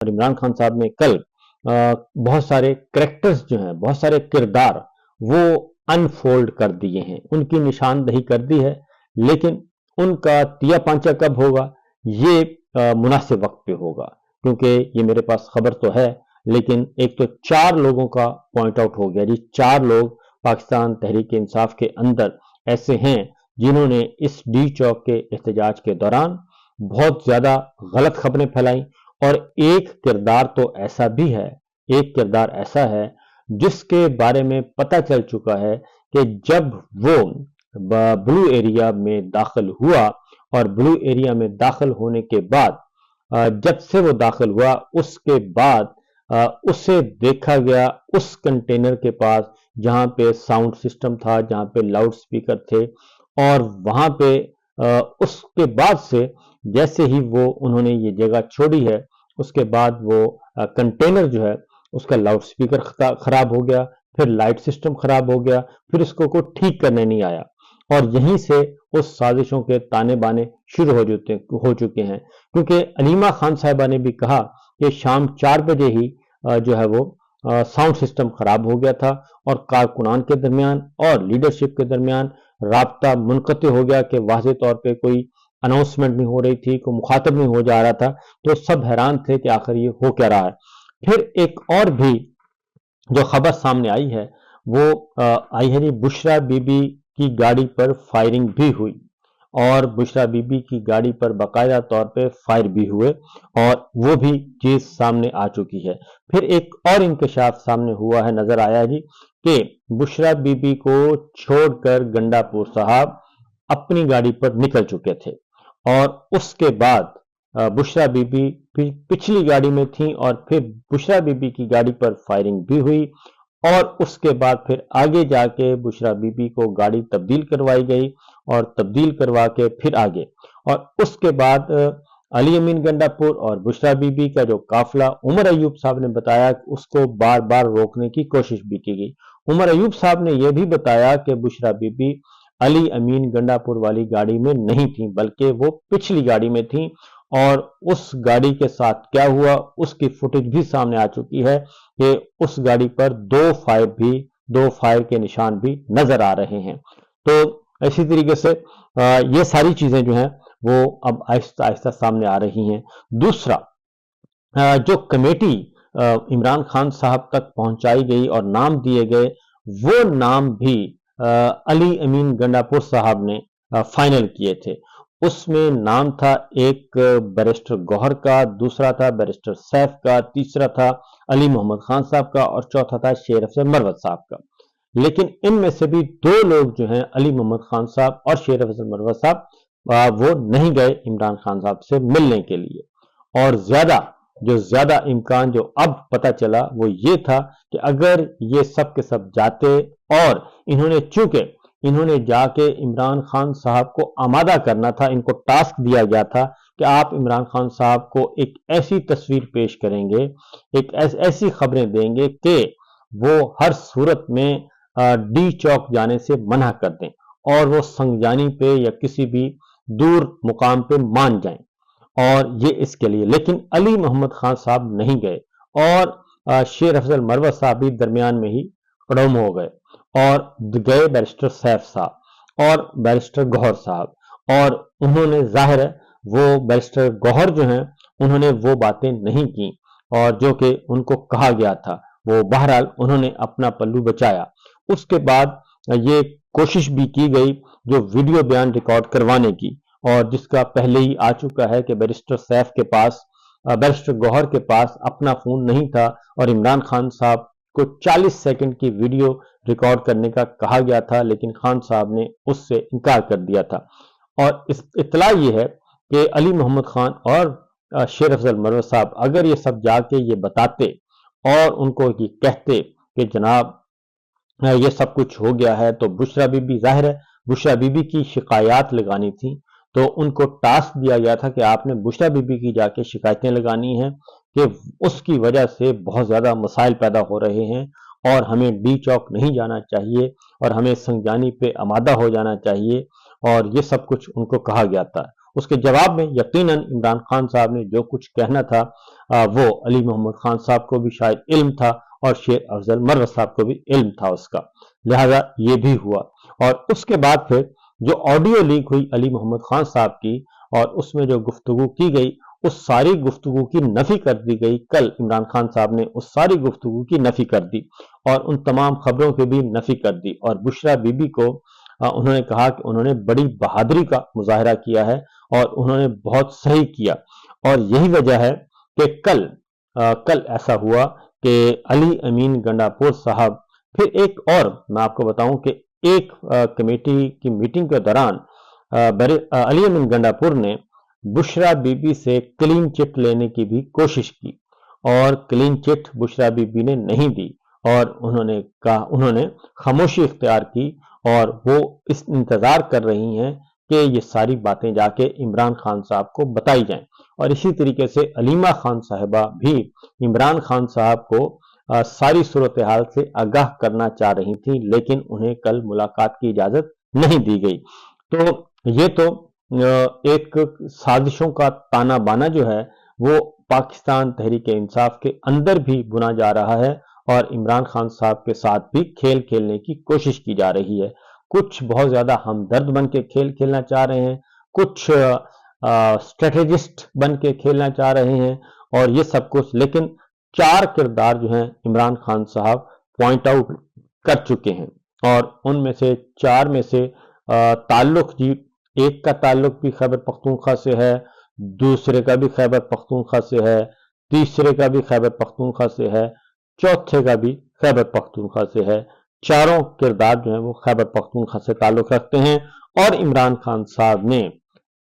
اور عمران خان صاحب نے کل بہت سارے کریکٹرز جو ہیں، بہت سارے کردار وہ انفولڈ کر دیے ہیں، ان کی نشاندہی کر دی ہے، لیکن ان کا تیا پانچا کب ہوگا یہ مناسب وقت پہ ہوگا، کیونکہ یہ میرے پاس خبر تو ہے، لیکن ایک تو 4 لوگوں کا پوائنٹ آؤٹ ہو گیا جی، 4 لوگ پاکستان تحریک انصاف کے اندر ایسے ہیں جنہوں نے اس ڈی چوک کے احتجاج کے دوران بہت زیادہ غلط خبریں پھیلائیں، اور ایک کردار تو ایسا بھی ہے، ایک کردار ایسا ہے جس کے بارے میں پتہ چل چکا ہے کہ جب وہ بلو ایریا میں داخل ہوا، اور بلو ایریا میں داخل ہونے کے بعد جب سے وہ داخل ہوا اس کے بعد اسے دیکھا گیا اس کنٹینر کے پاس جہاں پہ ساؤنڈ سسٹم تھا، جہاں پہ لاؤڈ سپیکر تھے، اور وہاں پہ اس کے بعد سے جیسے ہی وہ انہوں نے یہ جگہ چھوڑی ہے اس کے بعد وہ کنٹینر جو ہے اس کا لاؤڈ سپیکر خراب ہو گیا، پھر لائٹ سسٹم خراب ہو گیا، پھر اس کو کوئی ٹھیک کرنے نہیں آیا، اور یہیں سے اس سازشوں کے تانے بانے شروع ہو چکے ہیں، کیونکہ علیمہ خان صاحبہ نے بھی کہا کہ شام 4 بجے ہی جو ہے وہ ساؤنڈ سسٹم خراب ہو گیا تھا، اور کارکنان کے درمیان اور لیڈرشپ کے درمیان رابطہ منقطع ہو گیا کہ واضح طور پہ کوئی اناؤنسمنٹ نہیں ہو رہی تھی، کوئی مخاطب نہیں ہو جا رہا تھا، تو سب حیران تھے کہ آخر یہ ہو کیا رہا ہے۔ پھر ایک اور بھی جو خبر سامنے آئی ہے وہ آئی ہے بشرا بی بی کی گاڑی پر فائرنگ بھی ہوئی، اور بشرا بی بی کی گاڑی پر باقاعدہ طور پہ فائر بھی ہوئے، اور وہ بھی چیز سامنے آ چکی ہے۔ پھر ایک اور انکشاف سامنے ہوا ہے، نظر آیا جی کہ بشرا بی بی کو چھوڑ کر گنڈا پور صاحب اپنی گاڑی پر نکل چکے تھے، اور اس کے بعد بشرا بی بی پچھلی گاڑی میں تھیں، اور پھر بشرا بی بی کی گاڑی پر فائرنگ بھی ہوئی، اور اس کے بعد پھر آگے جا کے بشرا بی بی کو گاڑی تبدیل کروائی گئی، اور تبدیل کروا کے پھر آگے، اور اس کے بعد علی امین گنڈا پور اور بشرا بی بی کا جو قافلہ عمر ایوب صاحب نے بتایا کہ اس کو بار بار روکنے کی کوشش بھی کی گئی۔ عمر ایوب صاحب نے یہ بھی بتایا کہ بشرا بی بی علی امین گنڈا پور والی گاڑی میں نہیں تھیں، بلکہ وہ پچھلی گاڑی میں تھیں، اور اس گاڑی کے ساتھ کیا ہوا اس کی فوٹیج بھی سامنے آ چکی ہے کہ اس گاڑی پر 2 فائر کے نشان بھی نظر آ رہے ہیں۔ تو اسی طریقے سے یہ ساری چیزیں جو ہیں وہ اب آہستہ آہستہ سامنے آ رہی ہیں۔ دوسرا جو کمیٹی عمران خان صاحب تک پہنچائی گئی اور نام دیے گئے، وہ نام بھی علی امین گنڈا پور صاحب نے فائنل کیے تھے۔ اس میں نام تھا ایک بیرسٹر گوہر کا، دوسرا تھا بیرسٹر سیف کا، تیسرا تھا علی محمد خان صاحب کا، اور چوتھا تھا شیر افضل مروت صاحب کا۔ لیکن ان میں سے بھی 2 لوگ جو ہیں علی محمد خان صاحب اور شیر افضل مروت صاحب وہ نہیں گئے عمران خان صاحب سے ملنے کے لیے، اور زیادہ امکان جو اب پتہ چلا وہ یہ تھا کہ اگر یہ سب کے سب جاتے، اور چونکہ انہوں نے جا کے عمران خان صاحب کو آمادہ کرنا تھا، ان کو ٹاسک دیا گیا تھا کہ آپ عمران خان صاحب کو ایک ایسی تصویر پیش کریں گے، ایک ایسی خبریں دیں گے کہ وہ ہر صورت میں ڈی چوک جانے سے منع کر دیں، اور وہ سنگجانی پہ یا کسی بھی دور مقام پہ مان جائیں، اور یہ اس کے لیے۔ لیکن علی محمد خان صاحب نہیں گئے، اور شیر افضل مروت صاحب بھی درمیان میں ہی کڑوم ہو گئے، اور گئے بیرسٹر سیف صاحب اور بیرسٹر گوہر صاحب، اور انہوں نے ظاہر ہے وہ بیرسٹر گوہر جو ہیں انہوں نے وہ باتیں نہیں کی، اور جو کہ ان کو کہا گیا تھا وہ بہرحال انہوں نے اپنا پلو بچایا۔ اس کے بعد یہ کوشش بھی کی گئی جو ویڈیو بیان ریکارڈ کروانے کی، اور جس کا پہلے ہی آ چکا ہے کہ بیرسٹر سیف کے پاس، بیرسٹر گوہر کے پاس اپنا فون نہیں تھا، اور عمران خان صاحب کو 40 سیکنڈ کی ویڈیو ریکارڈ کرنے کا کہا گیا تھا، لیکن خان صاحب نے اس سے انکار کر دیا تھا۔ اور اطلاع یہ ہے کہ علی محمد خان اور شیر افضل مروت صاحب اگر یہ سب جا کے یہ بتاتے اور ان کو یہ کہتے کہ جناب یہ سب کچھ ہو گیا ہے، تو بشرا بی بی، ظاہر ہے بشرا بی بی کی شکایات لگانی تھی، تو ان کو ٹاسک دیا گیا تھا کہ آپ نے بشرا بی بی کی جا کے شکایتیں لگانی ہیں کہ اس کی وجہ سے بہت زیادہ مسائل پیدا ہو رہے ہیں، اور ہمیں ڈی چوک نہیں جانا چاہیے، اور ہمیں سنگجانی پہ آمادہ ہو جانا چاہیے، اور یہ سب کچھ ان کو کہا گیا تھا۔ اس کے جواب میں یقیناً عمران خان صاحب نے جو کچھ کہنا تھا وہ علی محمد خان صاحب کو بھی شاید علم تھا اور شیر افضل مروت صاحب کو بھی علم تھا اس کا، لہذا یہ بھی ہوا۔ اور اس کے بعد پھر جو آڈیو لیک ہوئی علی محمد خان صاحب کی اور اس میں جو گفتگو کی گئی، اس ساری گفتگو کی نفی کر دی گئی۔ کل عمران خان صاحب نے اس ساری گفتگو کی نفی کر دی اور ان تمام خبروں کی بھی نفی کر دی، اور بشریٰ بی بی کو انہوں نے کہا کہ انہوں نے بڑی بہادری کا مظاہرہ کیا ہے اور انہوں نے بہت صحیح کیا، اور یہی وجہ ہے کہ کل ایسا ہوا کہ علی امین گنڈاپور صاحب پھر ایک اور میں آپ کو بتاؤں کہ ایک کمیٹی کی میٹنگ کے دوران علی امین گنڈاپور نے بشریٰ بی بی سے کلین چٹ لینے کی بھی کوشش کی، اور clean chit Bushra Bibi نے نہیں دی، اور انہوں نے خاموشی اختیار کی، اور وہ اس انتظار کر رہی ہیں کہ یہ ساری باتیں جا کے عمران خان صاحب کو بتائی جائیں۔ اور اسی طریقے سے علیمہ خان صاحبہ بھی عمران خان صاحب کو ساری صورتحال سے آگاہ کرنا چاہ رہی تھیں، لیکن انہیں کل ملاقات کی اجازت نہیں دی گئی۔ تو یہ تو ایک سازشوں کا تانا بانا جو ہے وہ پاکستان تحریک انصاف کے اندر بھی بنا جا رہا ہے، اور عمران خان صاحب کے ساتھ بھی کھیل کھیلنے کی کوشش کی جا رہی ہے۔ کچھ بہت زیادہ ہمدرد بن کے کھیل کھیلنا چاہ رہے ہیں، کچھ اسٹریٹجسٹ بن کے کھیلنا چاہ رہے ہیں، اور یہ سب کچھ، لیکن 4 کردار جو ہیں عمران خان صاحب پوائنٹ آؤٹ کر چکے ہیں، اور ان میں سے 4 میں سے تعلق جی، ایک کا تعلق بھی خیبر پختونخوا سے ہے، دوسرے کا بھی خیبر پختونخوا سے ہے، تیسرے کا بھی خیبر پختونخوا سے ہے، چوتھے کا بھی خیبر پختونخوا سے ہے۔ چاروں کردار جو ہیں وہ خیبر پختونخوا سے تعلق رکھتے ہیں، اور عمران خان صاحب نے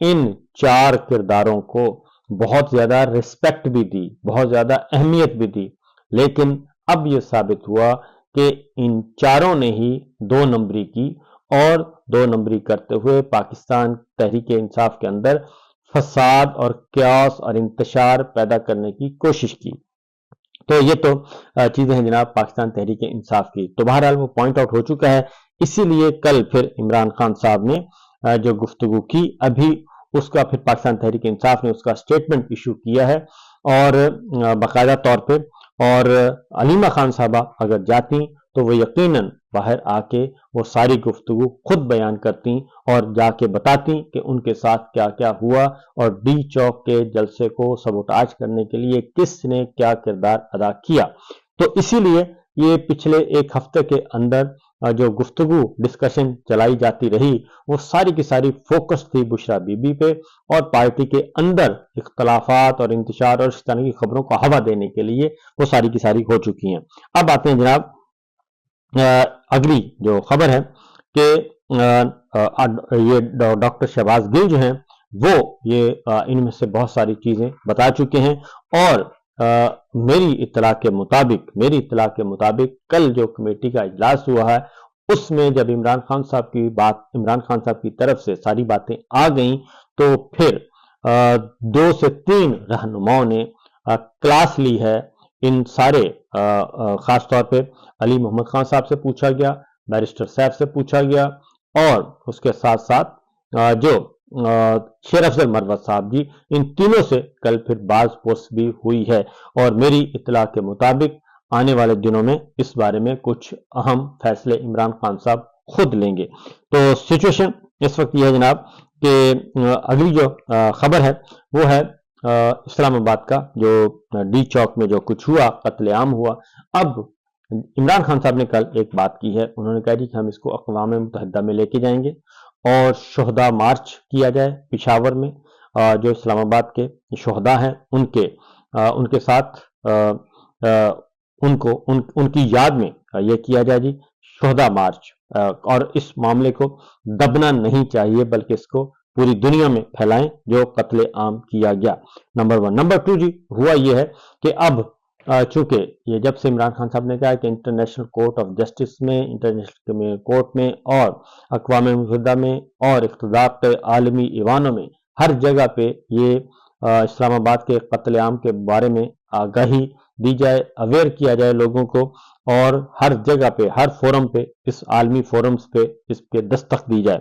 ان 4 کرداروں کو بہت زیادہ رسپیکٹ بھی دی، بہت زیادہ اہمیت بھی دی، لیکن اب یہ ثابت ہوا کہ ان 4 نے ہی 2 نمبری کی، اور 2 نمبری کرتے ہوئے پاکستان تحریک انصاف کے اندر فساد اور کیاس اور انتشار پیدا کرنے کی کوشش کی۔ تو یہ تو چیزیں ہیں جناب پاکستان تحریک انصاف کی، تو بہرحال وہ پوائنٹ آؤٹ ہو چکا ہے۔ اسی لیے کل پھر عمران خان صاحب نے جو گفتگو کی، ابھی اس کا پھر پاکستان تحریک انصاف نے اس کا سٹیٹمنٹ ایشو کیا ہے، اور باقاعدہ طور پہ، اور علیمہ خان صاحبہ اگر جاتی تو وہ یقیناً باہر آ کے وہ ساری گفتگو خود بیان کرتی اور جا کے بتاتی کہ ان کے ساتھ کیا کیا ہوا، اور ڈی چوک کے جلسے کو سبوٹاج کرنے کے لیے کس نے کیا کردار ادا کیا۔ تو اسی لیے یہ پچھلے 1 ہفتے کے اندر جو گفتگو ڈسکشن چلائی جاتی رہی، وہ ساری کی ساری فوکس تھی بشریٰ بی بی پہ، اور پارٹی کے اندر اختلافات اور انتشار اور اس طرح کی خبروں کو ہوا دینے کے لیے وہ ساری کی ساری ہو چکی ہیں۔ اب آتے ہیں جناب اگلی جو خبر ہے کہ یہ ڈاکٹر شہباز گل جو ہیں وہ یہ ان میں سے بہت ساری چیزیں بتا چکے ہیں، اور میری اطلاع کے مطابق کل جو کمیٹی کا اجلاس ہوا ہے، اس میں جب عمران خان صاحب کی طرف سے ساری باتیں آ گئیں، تو پھر 2 سے 3 رہنماؤں نے کلاس لی ہے ان سارے، خاص طور پہ علی محمد خان صاحب سے پوچھا گیا، بیرسٹر صاحب سے پوچھا گیا، اور اس کے ساتھ ساتھ جو شیر افضل مروت صاحب جی، ان تینوں سے کل پھر باز پوس بھی ہوئی ہے، اور میری اطلاع کے مطابق آنے والے دنوں میں اس بارے میں کچھ اہم فیصلے عمران خان صاحب خود لیں گے۔ تو سچویشن اس وقت یہ ہے جناب کہ اگلی جو خبر ہے وہ ہے اسلام آباد کا جو ڈی چوک میں جو کچھ ہوا، قتل عام ہوا۔ اب عمران خان صاحب نے کل ایک بات کی ہے، انہوں نے کہا جی کہ ہم اس کو اقوام متحدہ میں لے کے جائیں گے، اور شہداء مارچ کیا جائے پشاور میں، جو اسلام آباد کے شہداء ہیں ان کے ساتھ ان کی یاد میں یہ کیا جائے جی شہداء مارچ، اور اس معاملے کو دبنا نہیں چاہیے بلکہ اس کو پوری دنیا میں پھیلائیں جو قتل عام کیا گیا، نمبر 1۔ نمبر 2 جی ہوا یہ ہے کہ اب چونکہ یہ جب سے عمران خان صاحب نے کہا کہ انٹرنیشنل کورٹ آف جسٹس میں، انٹرنیشنل کورٹ میں، اور اقوام متحدہ میں، اور اقتدار کے عالمی ایوانوں میں، ہر جگہ پہ یہ اسلام آباد کے قتل عام کے بارے میں آگاہی دی جائے، اویئر کیا جائے لوگوں کو، اور ہر جگہ پہ، ہر فورم پہ، اس عالمی فورمز پہ اس کے دستخط دی جائے۔